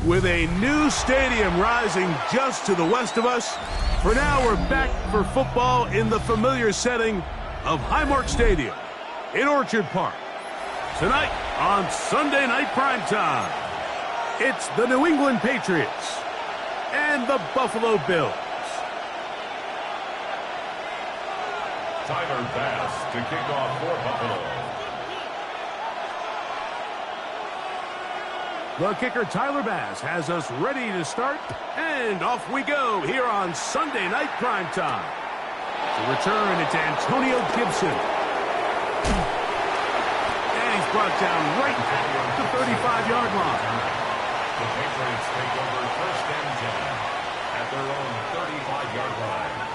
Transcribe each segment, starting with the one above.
With a new stadium rising just to the west of us, for now we're back for football in the familiar setting of Highmark Stadium in Orchard Park. Tonight on Sunday Night Primetime, it's the New England Patriots and the Buffalo Bills. Tyler Bass to kick off for Buffalo. The kicker, Tyler Bass, has us ready to start, and off we go here on Sunday Night Primetime. To return, it's Antonio Gibson. And he's brought down right at the 35-yard line. The Patriots take over 1st and 10 at their own 35-yard line.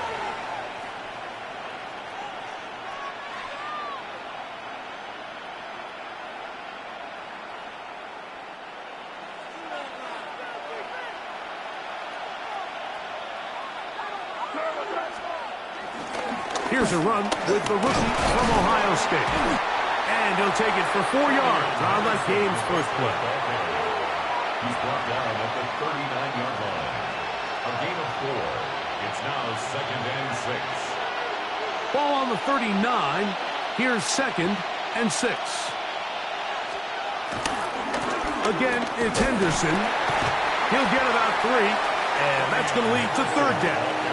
Here's a run with the rookie from Ohio State. And he'll take it for 4 yards on that game's first play. He's brought down at the 39-yard line. A gain of 4. It's now 2nd and 6. Ball on the 39. Here's 2nd and 6. Again, it's Henderson. He'll get about 3. And that's going to lead to 3rd down.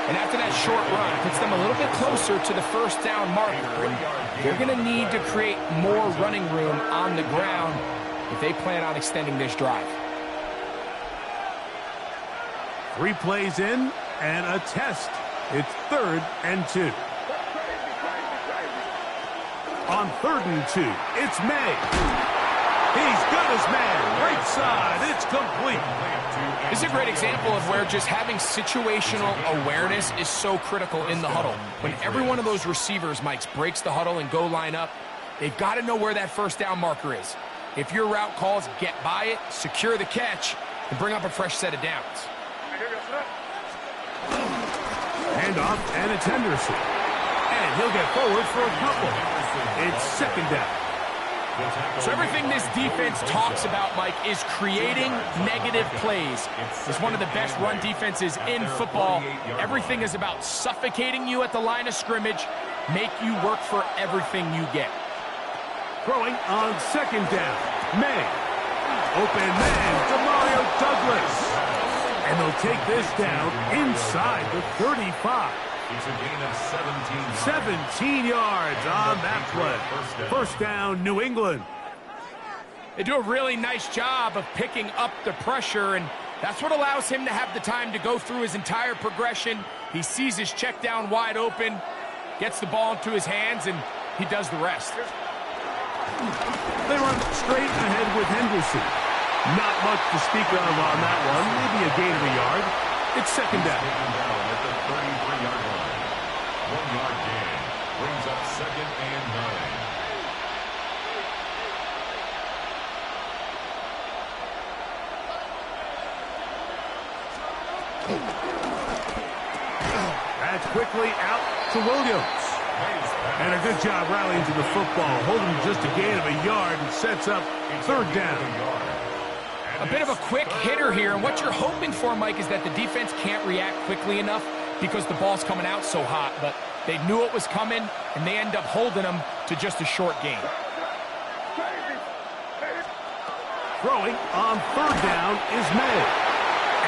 And after that short run, it puts them a little bit closer to the 1st down marker. They're going to need to create more running room on the ground if they plan on extending this drive. 3 plays in and a test. It's 3rd and 2. On 3rd and 2, it's May. He's got his man. Right side. It's complete. This is a great example of where just having situational awareness is so critical in the huddle. When every one of those receivers, Mike, breaks the huddle and go line up, they've got to know where that 1st down marker is. If your route calls, get by it, secure the catch, and bring up a fresh set of downs. Handoff, and it's Henderson. And he'll get forward for a couple. It's 2nd down. So everything this defense talks about, Mike, is creating negative plays. It's one of the best run defenses in football. Everything is about suffocating you at the line of scrimmage, make you work for everything you get. Throwing on 2nd down. May. Open man, Demario Douglas. And they'll take this down inside the 35. It's a gain of 17 yards on that play. 1st down, New England. They do a really nice job of picking up the pressure, and that's what allows him to have the time to go through his entire progression. He sees his check down wide open, gets the ball into his hands, and he does the rest. They run straight ahead with Henderson. Not much to speak of on that one. Maybe a gain of a yard. It's 2nd down. At the 33-yard line. 1-yard gain. Brings up 2nd and 9. That's quickly out to Williams. And a good job rallying to the football, holding just a gain of a yard and sets up third down. A bit of a quick hitter here, and what you're hoping for, Mike, is that the defense can't react quickly enough because the ball's coming out so hot, but they knew it was coming, and they end up holding them to just a short gain. Throwing on third down is May,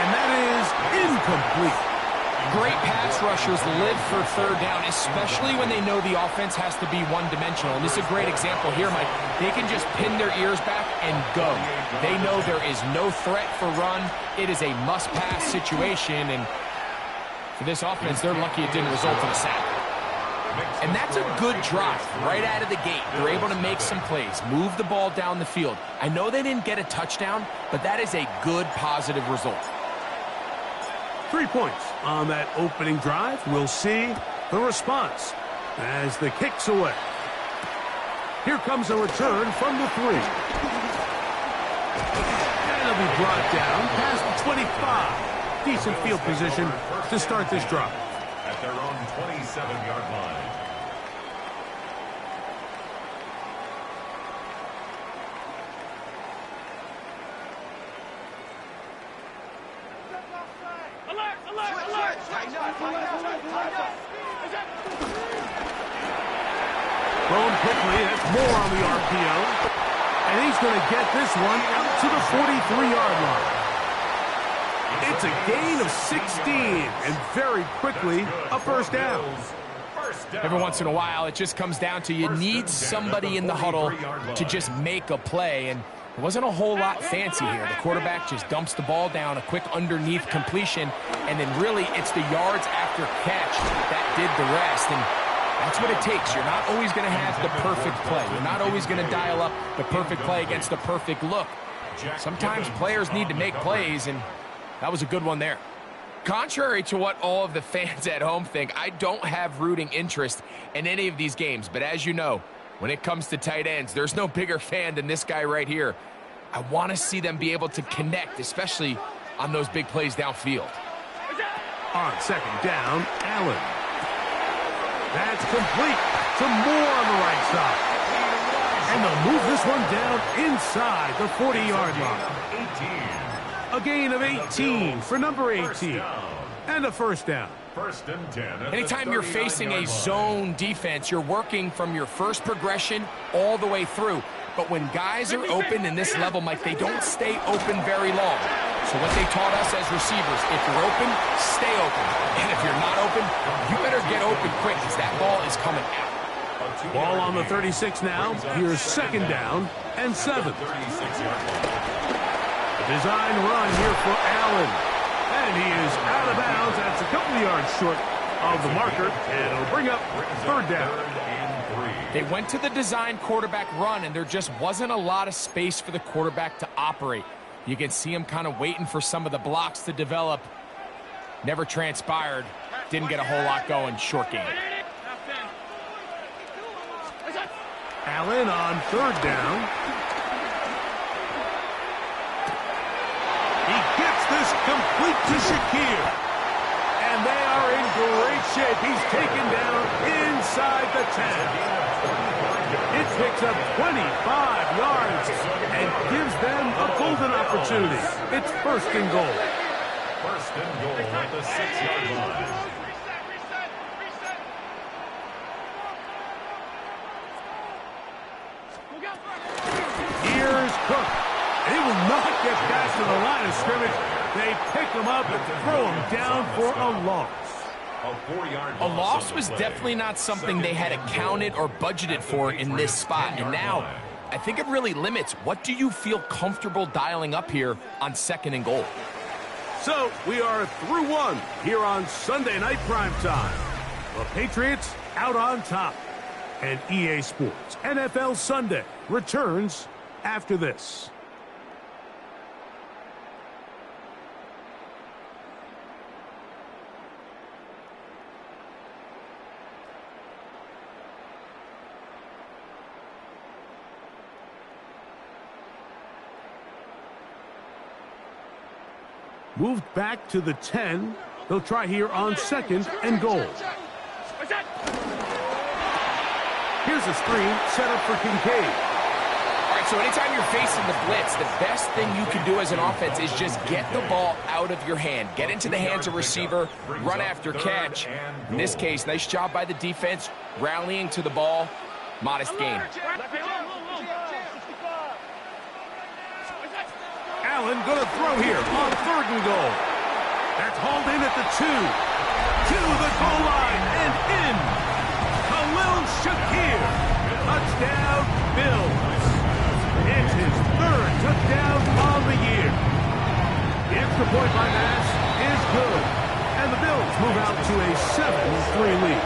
and that is incomplete. Great pass rushers live for third down, especially when they know the offense has to be one-dimensional. And this is a great example here, Mike. They can just pin their ears back and go. They know there is no threat for run. It is a must-pass situation, and for this offense, they're lucky it didn't result in a sack. And that's a good drive right out of the gate. They're able to make some plays, move the ball down the field. I know they didn't get a touchdown, but that is a good, positive result. 3 points on that opening drive. We'll see the response as the kick's away. Here comes a return from the 3. And it'll be brought down past the 25. Decent field position to start this drive. At their own 27-yard line. Thrown quickly, that's more on the RPO. And he's going to get this one out to the 43-yard line. It's a gain of 16, and very quickly, a first down. Every once in a while, it just comes down to you need somebody in the huddle to just make a play, and it wasn't a whole lot fancy here. The quarterback just dumps the ball down, a quick underneath completion, and then really it's the yards after catch that did the rest, and that's what it takes. You're not always going to have the perfect play. You're not always going to dial up the perfect play against the perfect look. Sometimes players need to make plays, and that was a good one there. Contrary to what all of the fans at home think, I don't have rooting interest in any of these games. But as you know, when it comes to tight ends, there's no bigger fan than this guy right here. I want to see them be able to connect, especially on those big plays downfield. On second down, Allen. That's complete to Moore on the right side. And they'll move this one down inside the 40-yard line. A gain of 18 for number 18. And a first down. First and 10. Anytime you're facing a zone defense, you're working from your first progression all the way through. But when guys are open in this level, Mike, they don't stay open very long. So what they taught us as receivers, if you're open, stay open. And if you're not open, you better get open quick because that ball is coming out. Ball on the 36 now. Here's second down and 7. A design run here for Allen. And he is out of bounds. That's a couple of yards short of the marker. And it'll bring up third down. They went to the design quarterback run, and there just wasn't a lot of space for the quarterback to operate. You can see him kind of waiting for some of the blocks to develop. Never transpired. Didn't get a whole lot going. Short game. Allen on third down. He gets this complete to Shakir. And they are in great shape. He's taken down inside the 10. It picks up 25 yards and gives them a golden opportunity. It's first and goal. First and goal at the 6-yard line. Here's Cook. He will not get past to the line of scrimmage. They pick him up and throw him down for a loss. A loss was definitely not something they had accounted or budgeted for in this spot. And now, I think it really limits. What do you feel comfortable dialing up here on second and goal? So, we are through one here on Sunday Night Primetime. The Patriots out on top. And EA Sports NFL Sunday returns after this. Moved back to the 10. They'll try here on 2nd and goal. Here's a screen set up for Kincaid. All right, so anytime you're facing the blitz, the best thing you can do as an offense is just get the ball out of your hand. Get into the hands of receiver, run after catch. In this case, nice job by the defense, rallying to the ball. Modest gain. Allen going to throw here on 3rd and goal. That's hauled in at the 2. To the goal line and in. Khalil Shakir. Touchdown, Bills. It's his 3rd touchdown on the year. The extra point by Mass is good. And the Bills move out to a 7-3 lead.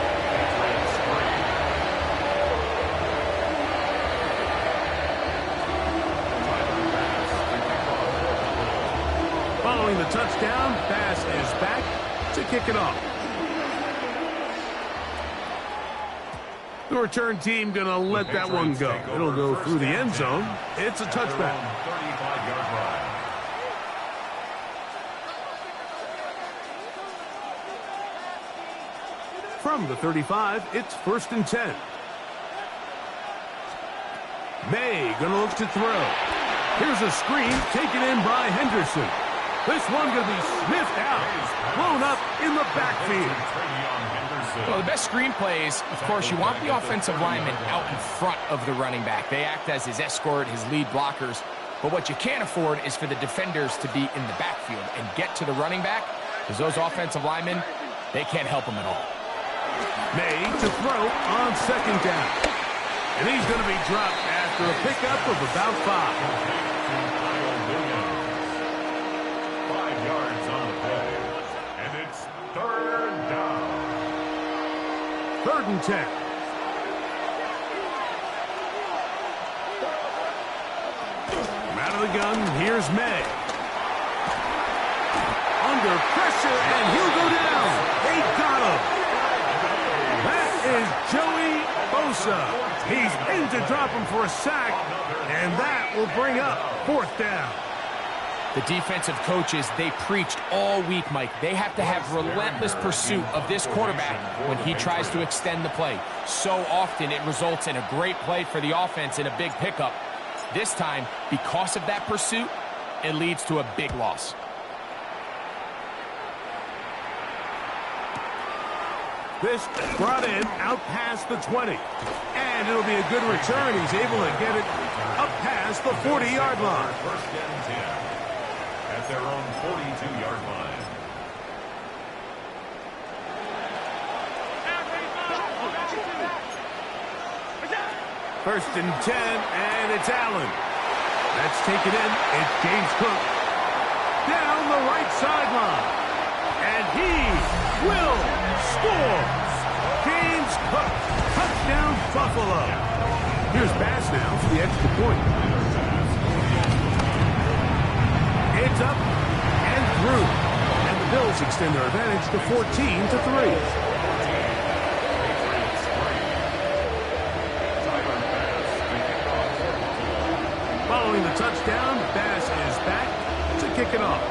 Following the touchdown, Bass is back to kick it off. The return team going to let that one go. It'll go through the end zone. It's a touchback. 35-yard line. From the 35, it's 1st and 10. May going to look to throw. Here's a screen taken in by Henderson. This one going to be sniffed out, blown up in the backfield. Well, the best screen plays, of course, you want the offensive lineman out in front of the running back. They act as his escort, his lead blockers. But what you can't afford is for the defenders to be in the backfield and get to the running back, because those offensive linemen, they can't help him at all. May to throw on 2nd down. And he's going to be dropped after a pickup of about 5. 5 yards on the play. And it's 3rd down. 3rd and 10. From out of the gun, here's May. Under pressure, and he'll go down. They got him. That is Joey Bosa. He's in to drop him for a sack, and that will bring up 4th down. The defensive coaches, they preached all week, Mike. They have to have relentless pursuit of this quarterback when he tries to extend the play. So often it results in a great play for the offense and a big pickup. This time, because of that pursuit, it leads to a big loss. This brought in out past the 20. And it'll be a good return. He's able to get it up past the 40-yard line. 1st and 10. At their own 42-yard line. First and 10, and it's Allen. That's taken in. It's James Cook. Down the right sideline. And he will score. James Cook. Touchdown, Buffalo. Here's Bass now for the extra point. It's up and through. And the Bills extend their advantage to 14-3. Following the touchdown, Bass is back to kick it off.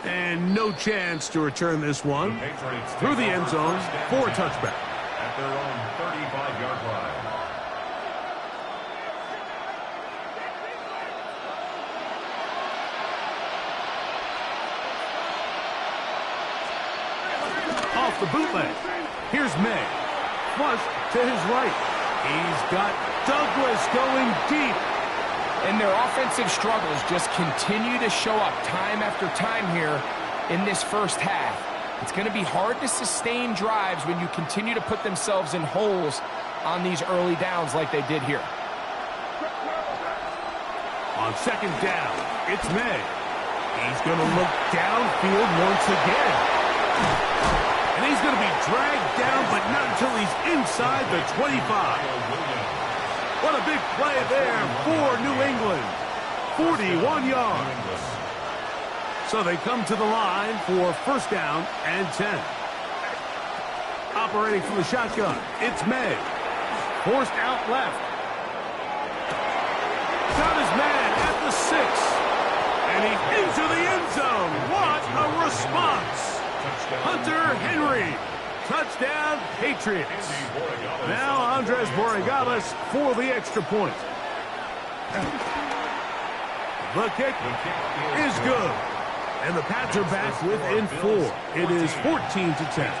And no chance to return this one. Through the end zone for a touchback. At their own 35-yard line. Off the bootleg. Here's May. Flush to his right. He's got Douglas going deep. And their offensive struggles just continue to show up time after time here in this first half. It's going to be hard to sustain drives when you continue to put themselves in holes on these early downs like they did here. On 2nd down, it's May. He's going to look downfield once again. And he's going to be dragged down, but not until he's inside the 25. What a big play there for New England. 41 yards. So they come to the line for 1st down and 10. Operating from the shotgun, it's May. Forced out left. Got his man at the 6. 3. Touchdown, Patriots. Now Andres Borregales for the extra point. The kick is good. And the Pats are back within 4. It is 14-10.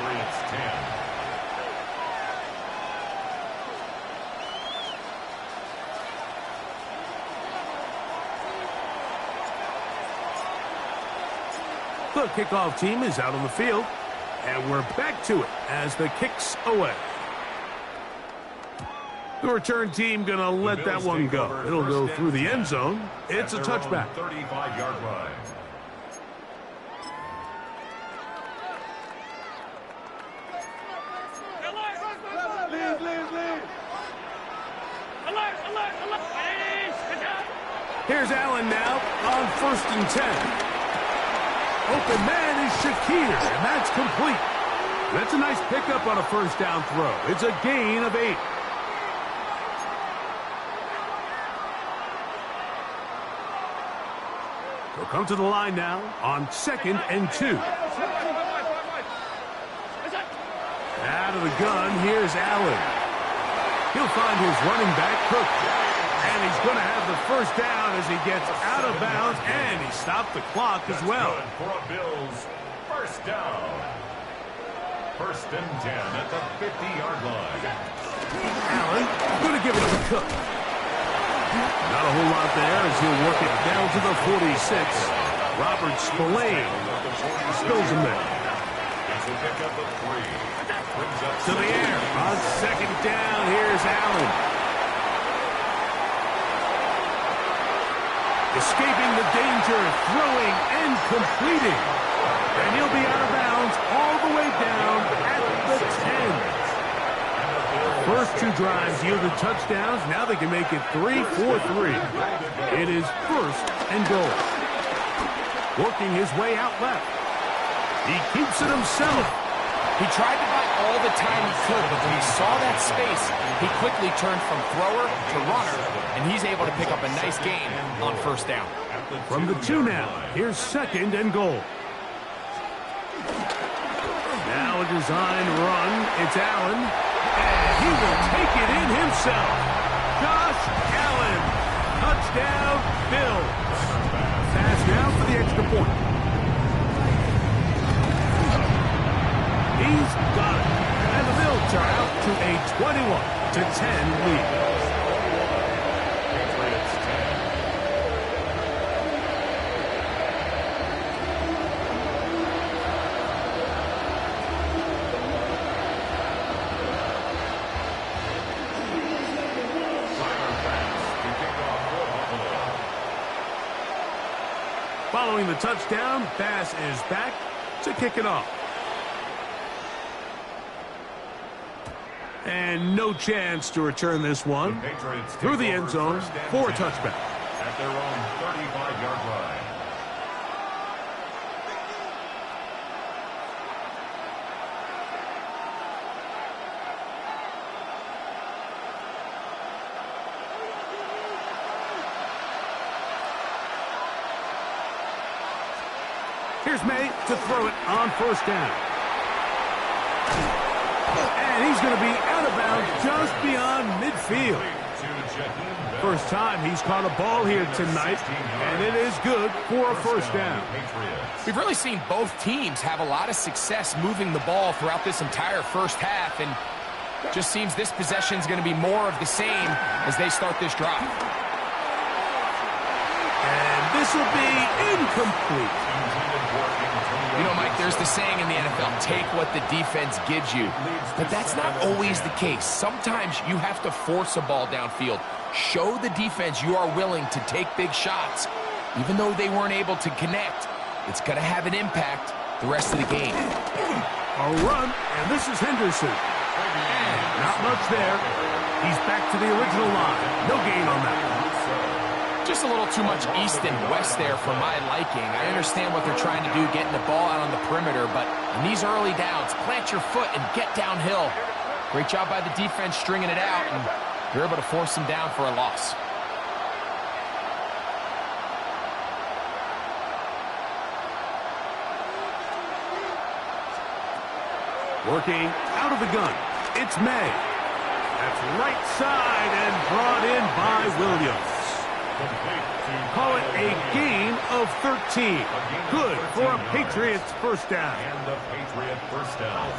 The kickoff team is out on the field, and we're back to it as the kick's away. The return team going to let that one go. It'll go through the end zone. It's a touchback. 35-yard line. Here's Allen now on 1st and 10. Open man is Shakir, and that's complete. That's a nice pickup on a first down throw. It's a gain of 8. They'll come to the line now on 2nd and 2. Out of the gun, here's Allen. He'll find his running back, Cook. And he's going to have the first down as he gets out of bounds, and he stopped the clock as well. For a Bills first down. 1st and 10 at the 50-yard line. Allen going to give it to Cook. Not a whole lot there as he'll work it down to the 46. Robert Spillane spills him there. It's a pickup of 3. To the air on 2nd down. Here's Allen. Escaping the danger, throwing and completing. And he'll be out of bounds all the way down at the 10. First 2 drives yielded touchdowns. Now they can make it 3-4-3. It is 1st and goal. Working his way out left. He keeps it himself. He tried to buy all the time he could, but when he saw that space, he quickly turned from thrower to runner, and he's able to pick up a nice gain on 1st down. From the 2 now, here's 2nd and goal. Now a design run. It's Allen, and he will take it in himself. Josh Allen, touchdown, Bills. Pass now for the extra point. He's got it. And the Bills are out to a 21-10 lead. Following the touchdown, Bass is back to kick it off. And no chance to return this one through the end zone for a touchback. At their own 35-yard line. Here's May to throw it on 1st down. And he's going to be out of bounds just beyond midfield. First time he's caught a ball here tonight, and it is good for a 1st down. We've really seen both teams have a lot of success moving the ball throughout this entire first half, and just seems this possession is going to be more of the same as they start this drive. And this will be incomplete. You know, Mike, there's the saying in the NFL, take what the defense gives you. But that's not always the case. Sometimes you have to force a ball downfield. Show the defense you are willing to take big shots. Even though they weren't able to connect, it's going to have an impact the rest of the game. A run, and this is Henderson. And not much there. He's back to the original line. No gain on that. Just a little too much east and west there for my liking. I understand what they're trying to do, getting the ball out on the perimeter, but in these early downs, plant your foot and get downhill. Great job by the defense stringing it out, and they're able to force them down for a loss. Working out of the gun, it's May. That's right side and brought in by Williams. Call it a gain of 13. Good for a Patriots first down. And the Patriot first down.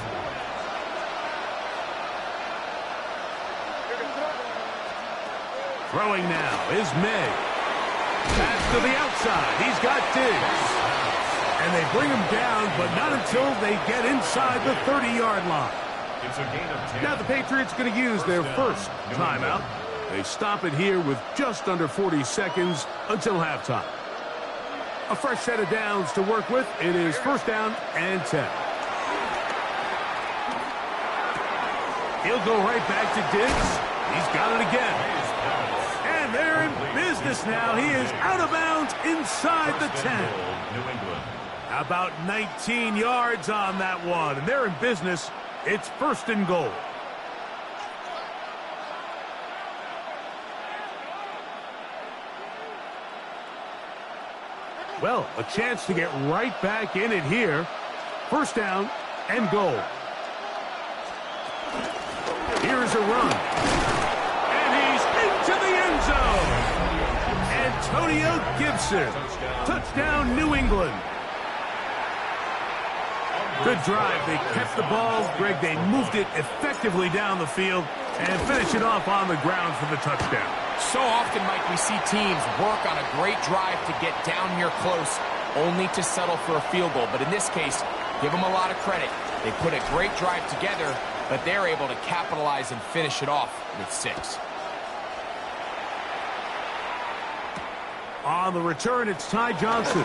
Throwing now is May. Pass to the outside. He's got Diggs. And they bring him down, but not until they get inside the 30-yard line. It's a gain of 10. Now the Patriots going to use their first timeout. They stop it here with just under 40 seconds until halftime. A fresh set of downs to work with. It is first down and 10. He'll go right back to Diggs. He's got it again. And they're in business now. He is out of bounds inside the 10. New England. About 19 yards on that one. And they're in business. It's first and goal. Well, a chance to get right back in it here. First down and goal. Here's a run. And he's into the end zone. Antonio Gibson. Touchdown, New England. Good drive. They kept the ball. Greg, they moved it effectively down the field and finish it off on the ground for the touchdown. So often, Mike, we see teams work on a great drive to get down here close, only to settle for a field goal. But in this case, give them a lot of credit. They put a great drive together, but they're able to capitalize and finish it off with 6. On the return, it's Ty Johnson.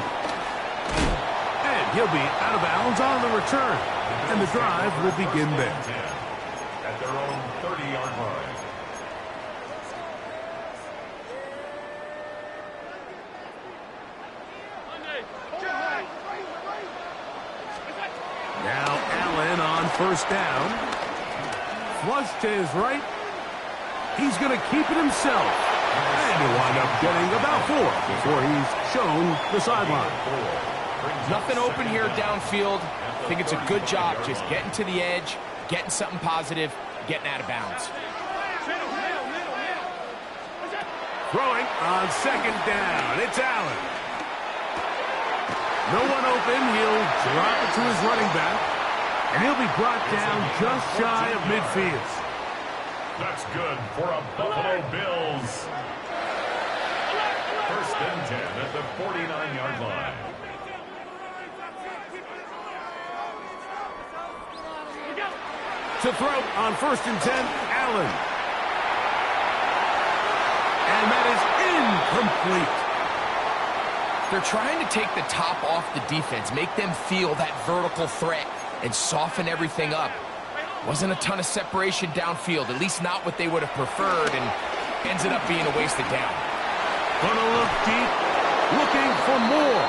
And he'll be out of bounds on the return. And the drive will begin there. At their own 30-yard line. Now Allen on first down. Flush to his right. He's going to keep it himself. And he'll wind up getting about 4 before he's shown the sideline. Nothing open here downfield. I think it's a good job just getting to the edge, getting something positive, getting out of bounds. Throwing on second down. It's Allen. No one open. He'll drop it to his running back. And he'll be brought down just shy of midfield. That's good for a Buffalo Bills. First and 10 at the 49-yard line. To throw on first and 10, Allen. And that is incomplete. They're trying to take the top off the defense, make them feel that vertical threat, and soften everything up. Wasn't a ton of separation downfield, at least not what they would have preferred, and ends it up being a wasted down. Gonna look deep, looking for more.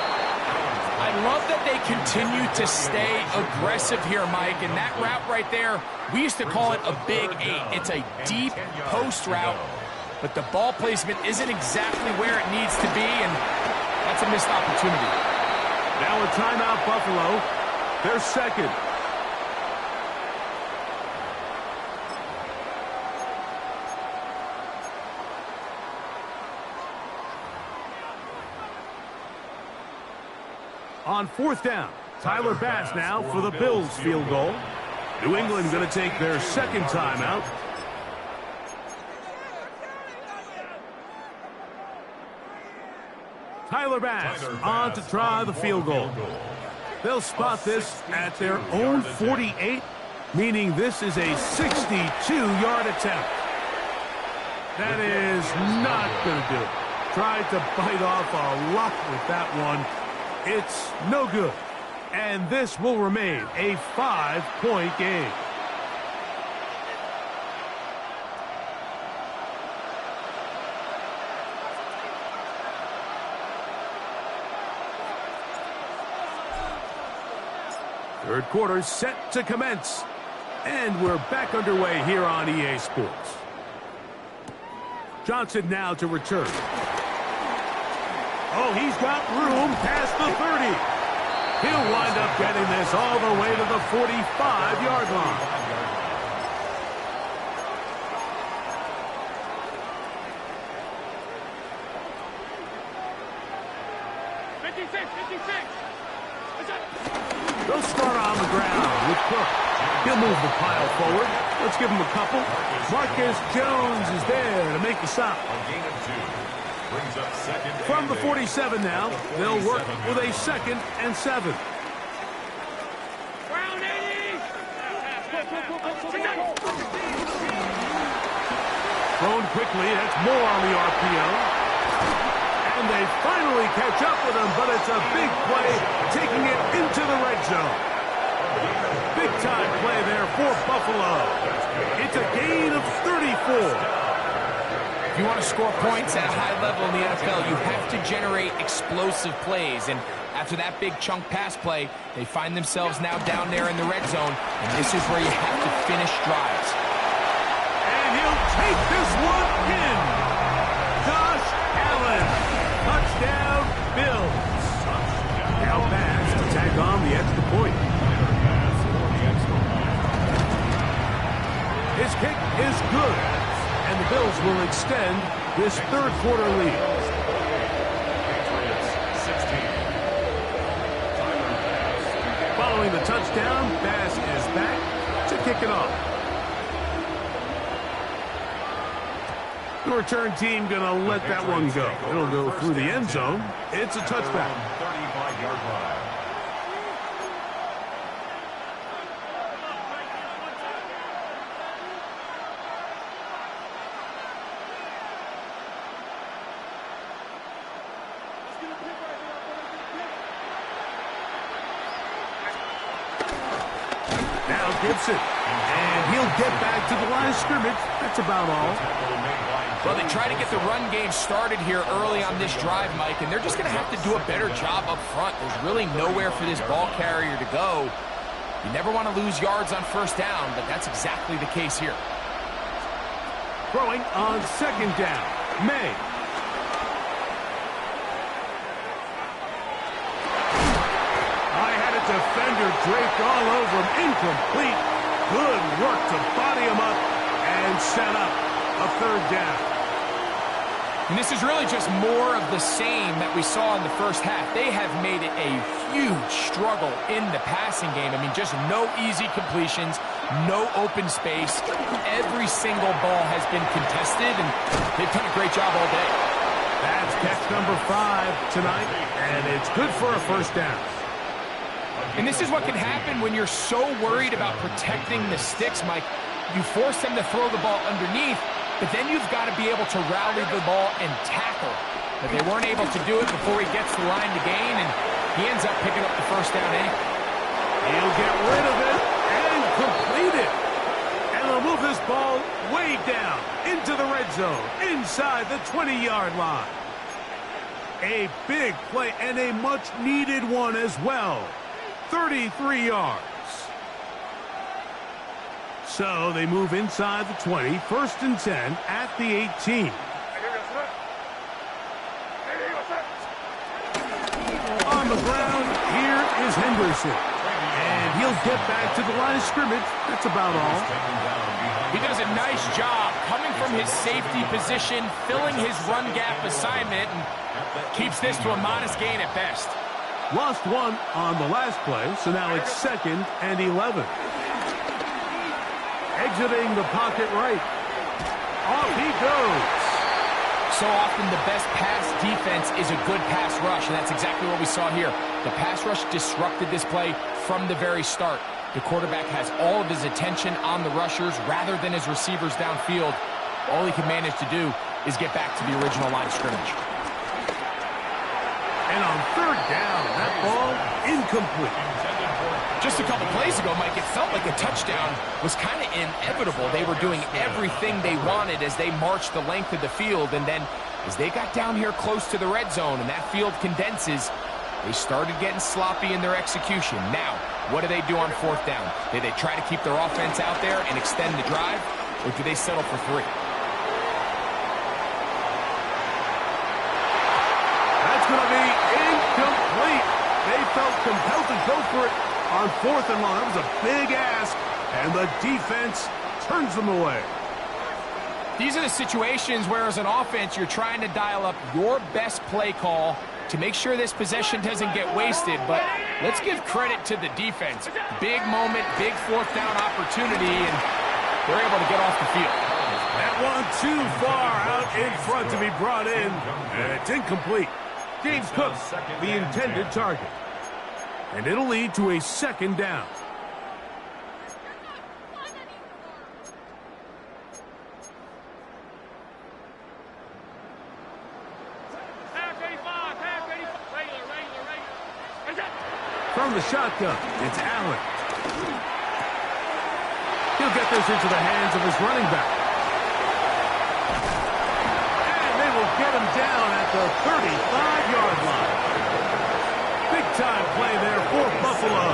I love that they continue to stay aggressive here, Mike, and that route right there, we used to call it a big 8. It's a deep post route, but the ball placement isn't exactly where it needs to be, and that's a missed opportunity. Now a timeout, Buffalo. They're second. On fourth down, Tyler Bass now for the Bills field goal. New England going to take their second timeout. Tyler Bass on to try the field goal. They'll spot this at their own 48, meaning this is a 62-yard attempt. That is not going to do it. Tried to bite off a lot with that one. It's no good. And this will remain a 5-point game. Third quarter set to commence. And we're back underway here on EA Sports. Johnson now to return. Oh, he's got room past the 30. He'll wind up getting this all the way to the 45-yard line. 56. They'll start on the ground with Cook. He'll move the pile forward. Let's give him a couple. Marcus Jones is there to make the stop. A gain of 2. Brings up second. From the 47 now, they'll work with a 2nd and 7. Ground 80. Thrown quickly. That's more on the RPO. And they finally catch up with him, but it's a big play, taking it into the red zone. Big-time play there for Buffalo. It's a gain of 34. If you want to score points at a high level in the NFL, you have to generate explosive plays. And after that big chunk pass play, they find themselves now down there in the red zone. And this is where you have to finish drives. And he'll take this one in. Josh Allen. Touchdown, Bills. Now pass to tag on the extra point. His kick is good, and the Bills will extend this third quarter lead. Following the touchdown, pass is back to kick it off. The return team going to let that one go. It'll go through the end zone. It's a touchback. 35-yard line. Now Gibson. And he'll get back to the line of scrimmage. That's about all. Well, they try to get the run game started here early on this drive, Mike, and they're just going to have to do a better job up front. There's really nowhere for this ball carrier to go. You never want to lose yards on first down, but that's exactly the case here. Throwing on 2nd down. May. I had a defender draped all over him. Incomplete. Good work to body him up and set up a 3rd down. And this is really just more of the same that we saw in the first half. They have made it a huge struggle in the passing game. I mean, just no easy completions, no open space. Every single ball has been contested, and they've done a great job all day. That's catch number 5 tonight, and it's good for a 1st down. And this is what can happen when you're so worried about protecting the sticks, Mike. You force them to throw the ball underneath, but then you've got to be able to rally the ball and tackle. But they weren't able to do it before he gets the line to gain, and he ends up picking up the 1st down anyway. He'll get rid of it and complete it. And they'll move this ball way down into the red zone, inside the 20-yard line. A big play and a much-needed one as well. 33 yards. So they move inside the 20, 1st and 10 at the 18. On the ground, here is Henderson. And he'll get back to the line of scrimmage. That's about all. He does a nice job coming from his safety position, filling his run gap assignment, and keeps this to a modest gain at best. Lost one on the last play, so now it's 2nd and 11. Exiting the pocket right. Off he goes. So often the best pass defense is a good pass rush, and that's exactly what we saw here. The pass rush disrupted this play from the very start. The quarterback has all of his attention on the rushers rather than his receivers downfield. All he can manage to do is get back to the original line of scrimmage. And on 3rd down, that ball incomplete. Just a couple plays ago, Mike, it felt like a touchdown was kind of inevitable. They were doing everything they wanted as they marched the length of the field, and then as they got down here close to the red zone and that field condenses, they started getting sloppy in their execution. Now, what do they do on 4th down? Do they try to keep their offense out there and extend the drive, or do they settle for 3? That's going to be incomplete. They felt compelled to for it on 4th and long. That was a big ask, and the defense turns them away. These are the situations where, as an offense, you're trying to dial up your best play call to make sure this possession doesn't get wasted. But let's give credit to the defense. Big moment, big 4th down opportunity, and they're able to get off the field. That one too far out in front to be brought in, and it's incomplete. James Cook, the intended target. And it'll lead to a 2nd down. From the shotgun, it's Allen. He'll get this into the hands of his running back. And they will get him down at the 35-yard line. Big-time play there for Buffalo.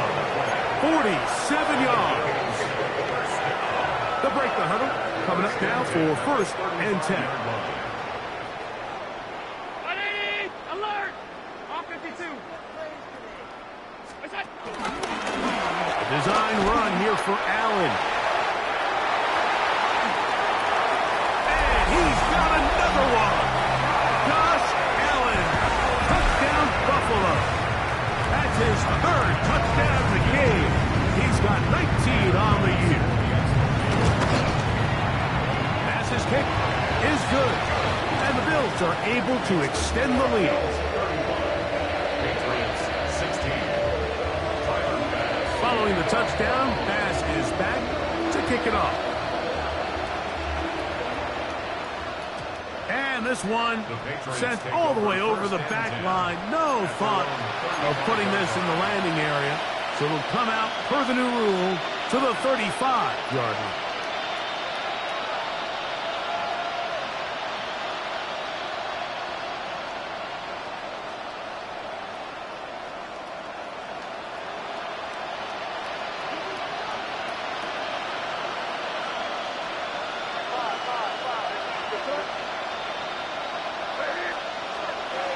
47 yards. They'll break the huddle. Coming up now for 1st and 10. Alert! Off 52. A design run here for Allen. And he's got another one. Josh Allen. Touchdown, Buffalo. That's his 3rd touchdown of the game. He's got 19 on the year. Pass's kick is good. And the Bills are able to extend the lead. Following the touchdown, pass is back to kick it off. And this one sent all the way over the back line. No thought of putting this in the landing area. So it'll come out, per the new rule, to the 35-yard line.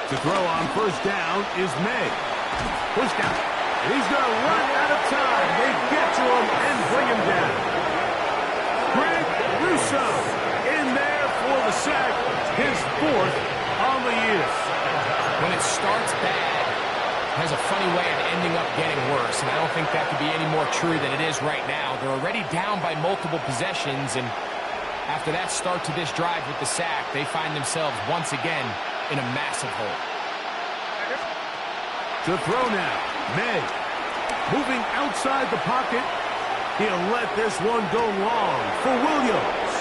To throw on 1st down is May. Pushed out. And he's going to run out of time. They get to him and bring him down. Greg Russo in there for the sack. His 4th on the year. When it starts bad, it has a funny way of ending up getting worse. And I don't think that could be any more true than it is right now. They're already down by multiple possessions. And after that start to this drive with the sack, they find themselves once again in a massive hole. To throw now, May. Moving outside the pocket. He'll let this one go long for Williams.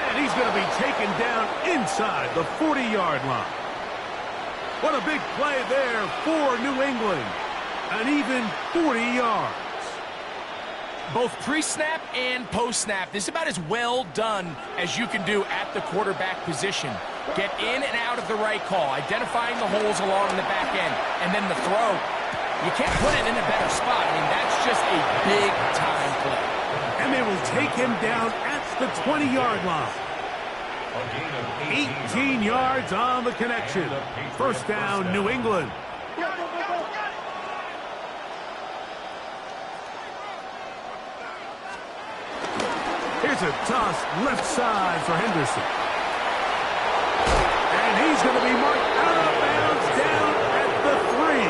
And he's going to be taken down inside the 40-yard line. What a big play there for New England. An even 40 yards. Both pre-snap and post-snap, this is about as well done as you can do at the quarterback position. Get in and out of the right call, identifying the holes along the back end, and then the throw. You can't put it in a better spot. I mean, that's just a big-time play. And they will take him down at the 20-yard line. 18 yards on the connection. 1st down, New England. Here's a toss left side for Henderson. And he's going to be marked out of bounds down at the 3.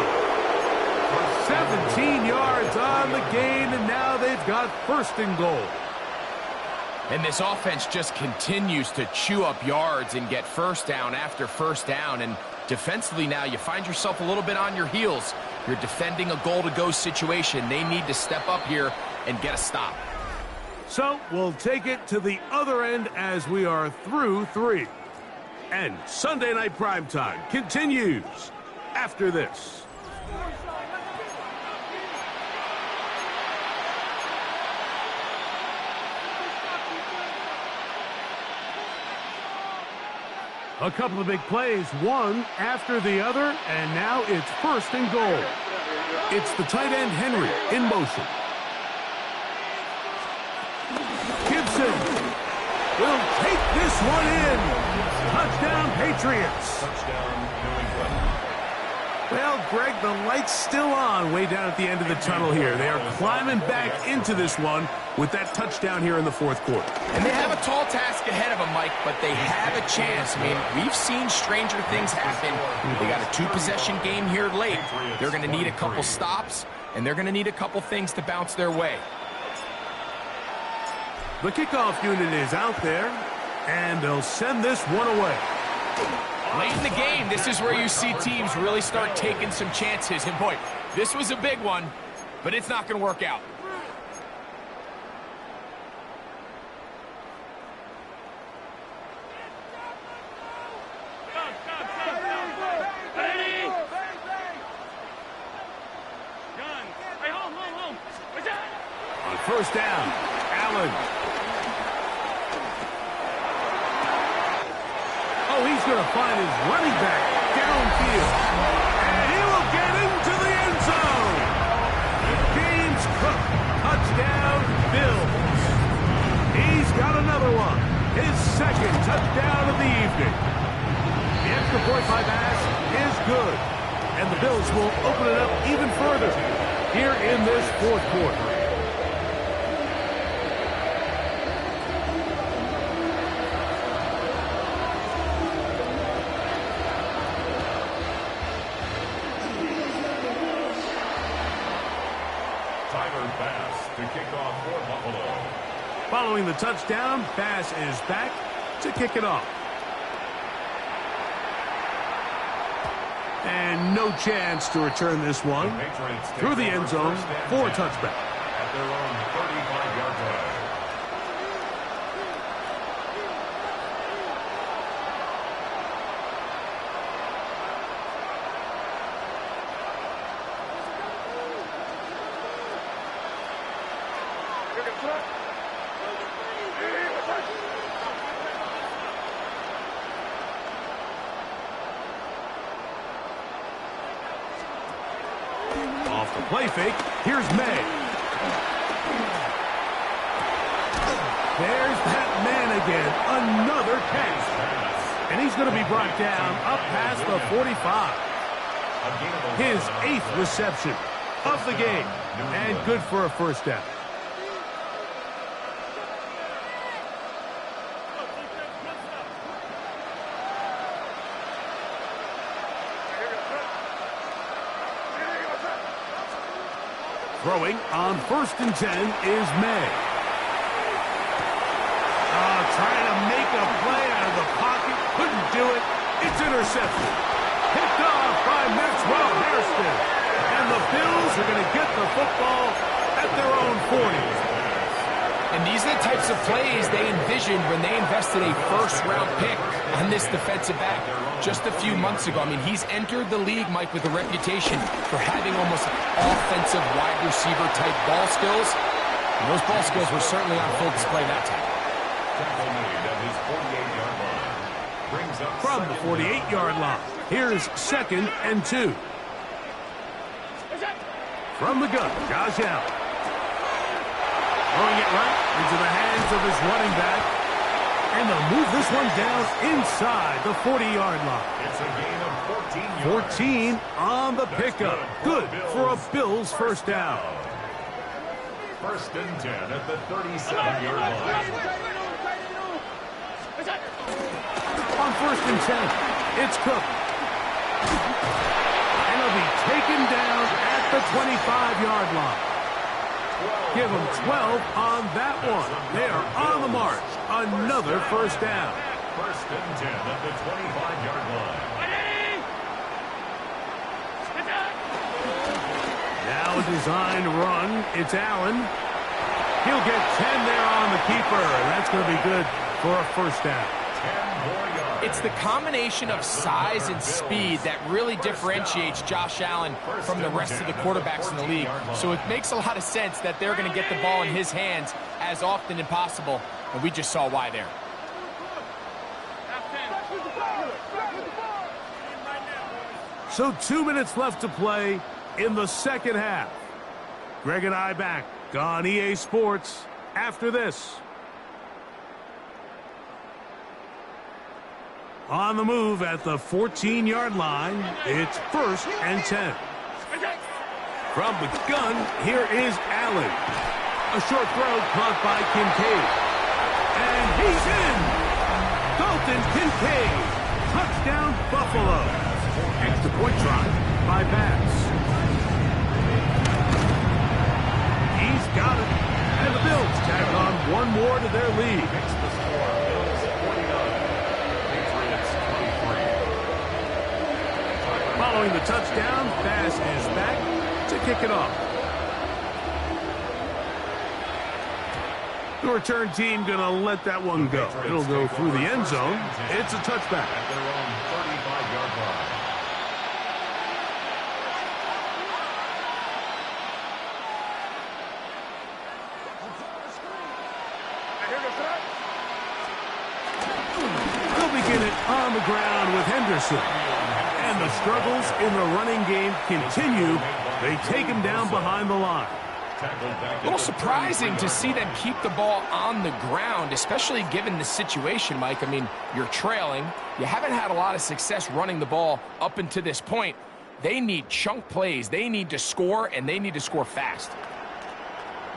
17 yards on the gain, and now they've got 1st and goal. And this offense just continues to chew up yards and get 1st down after 1st down. And defensively now, you find yourself a little bit on your heels. You're defending a goal-to-go situation. They need to step up here and get a stop. So we'll take it to the other end as we are through 3. And Sunday Night Primetime continues after this. A couple of big plays, one after the other, and now it's 1st and goal. It's the tight end Henry in motion. Gibson will take this one in. Touchdown, Patriots. Touchdown, New England. Well, Greg, the light's still on way down at the end of the tunnel here. They are climbing back into this one with that touchdown here in the fourth quarter. And they have a tall task ahead of them, Mike, but they have a chance. I mean, we've seen stranger things happen. They got a two-possession game here late. They're going to need a couple stops, and they're going to need a couple things to bounce their way. The kickoff unit is out there, and they'll send this one away. Late in the game, this is where you see teams really start taking some chances. And boy, this was a big one, but it's not going to work out. On first down, Allen. Oh, he's going to find his running back downfield. And he will get into the end zone. James Cook, touchdown, Bills. He's got another one. His second touchdown of the evening. The extra point by Bass is good. And the Bills will open it up even further here in this fourth quarter. Following the touchdown, Bass is back to kick it off. And no chance to return this one through the end zone for a touchback. At their own 35-yard line. Off the play fake, here's May. There's that man again, another catch. And he's going to be brought down up past the 45. His 8th reception of the game, and good for a first down. Throwing on first and 10 is May. Trying to make a play out of the pocket. Couldn't do it. It's intercepted. Picked off by Maxwell Hairston. And the Bills are going to get the football at their own 40. And these are the types of plays they envisioned when they invested a first-round pick on this defensive back just a few months ago. I mean, he's entered the league, Mike, with a reputation for having almost offensive wide receiver-type ball skills. And those ball skills were certainly on full display that time. From the 48-yard line, here's 2nd and 2. From the gun, Josh Allen. Throwing it right into the hands of his running back. And they'll move this one down inside the 40-yard line. It's a gain of 14 yards. 14 on the pickup. Good for a Bills first down. First and 10 at the 37-yard line. On first and 10, it's Cook. And he'll be taken down at the 25-yard line. Give them 12 on that one. They are on the march. Another first down. First and 10 at the 25-yard line. Now a designed run. It's Allen. He'll get 10 there on the keeper. That's going to be good for a first down. 10 more yards. It's the combination of size and speed that really differentiates Josh Allen from the rest of the quarterbacks in the league. So it makes a lot of sense that they're going to get the ball in his hands as often as possible, and we just saw why there. So 2 minutes left to play in the second half. Greg and I back on EA Sports after this. On the move at the 14-yard line, it's 1st and 10. From the gun, here is Allen. A short throw caught by Kincaid. And he's in! Dalton Kincaid. Touchdown, Buffalo. Extra point try by Bass. He's got it. And the Bills tack on one more to their lead. Makes the score. Bills 49. Patriots 23. Following the touchdown, Bass is back to kick it off. The return team going to let that one go. It'll go through the end zone. It's a touchback. At their own 35-yard line. They'll begin it on the ground with Henderson. And the struggles in the running game continue. They take him down behind the line. A little surprising to see them keep the ball on the ground, especially given the situation, Mike. I mean, you're trailing. You haven't had a lot of success running the ball up until this point. They need chunk plays. They need to score, and they need to score fast.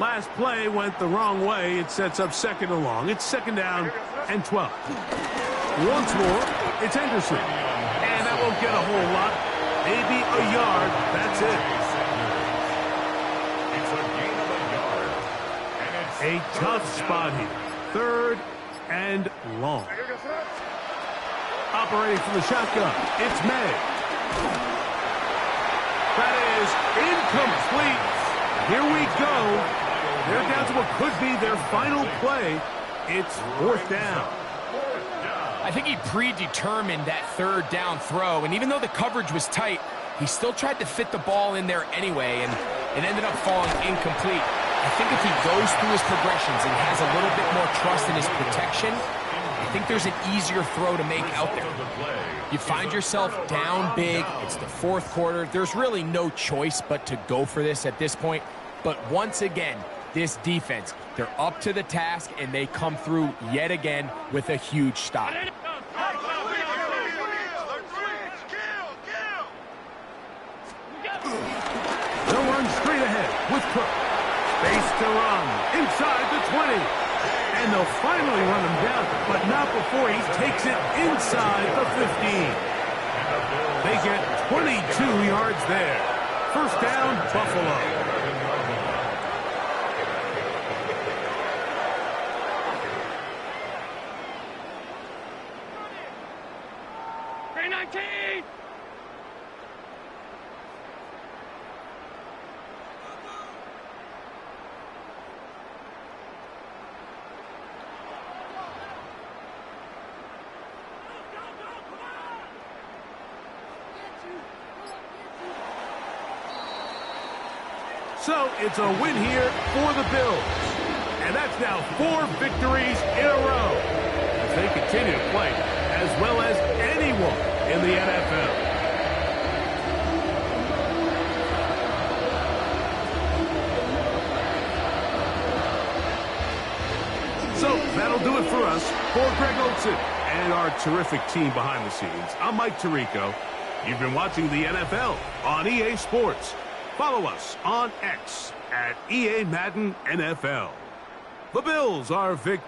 Last play went the wrong way. It sets up 2nd and long. It's 2nd down and 12. Once more, it's Henderson. And that won't get a whole lot. Maybe a yard. That's it. A tough spot here. 3rd and long. Operating from the shotgun, it's May. That is incomplete. Here we go. They're down to what could be their final play. It's 4th down. I think he predetermined that 3rd down throw, and even though the coverage was tight, he still tried to fit the ball in there anyway, and it ended up falling incomplete. I think if he goes through his progressions and has a little bit more trust in his protection, I think there's an easier throw to make out there. You find yourself down big. It's the 4th quarter. There's really no choice but to go for this at this point. But once again, this defense, they're up to the task, and they come through yet again with a huge stop. They'll run straight ahead with Cook. Space to run inside the 20. And they'll finally run him down, but not before he takes it inside the 15. They get 22 yards there. 1st down, Buffalo. Green 19! So it's a win here for the Bills. And that's now 4 victories in a row as they continue to play as well as anyone in the NFL. So that'll do it for us. For Greg Olson and our terrific team behind the scenes, I'm Mike Tirico. You've been watching the NFL on EA Sports. Follow us on X at EA Madden NFL. The Bills are victorious.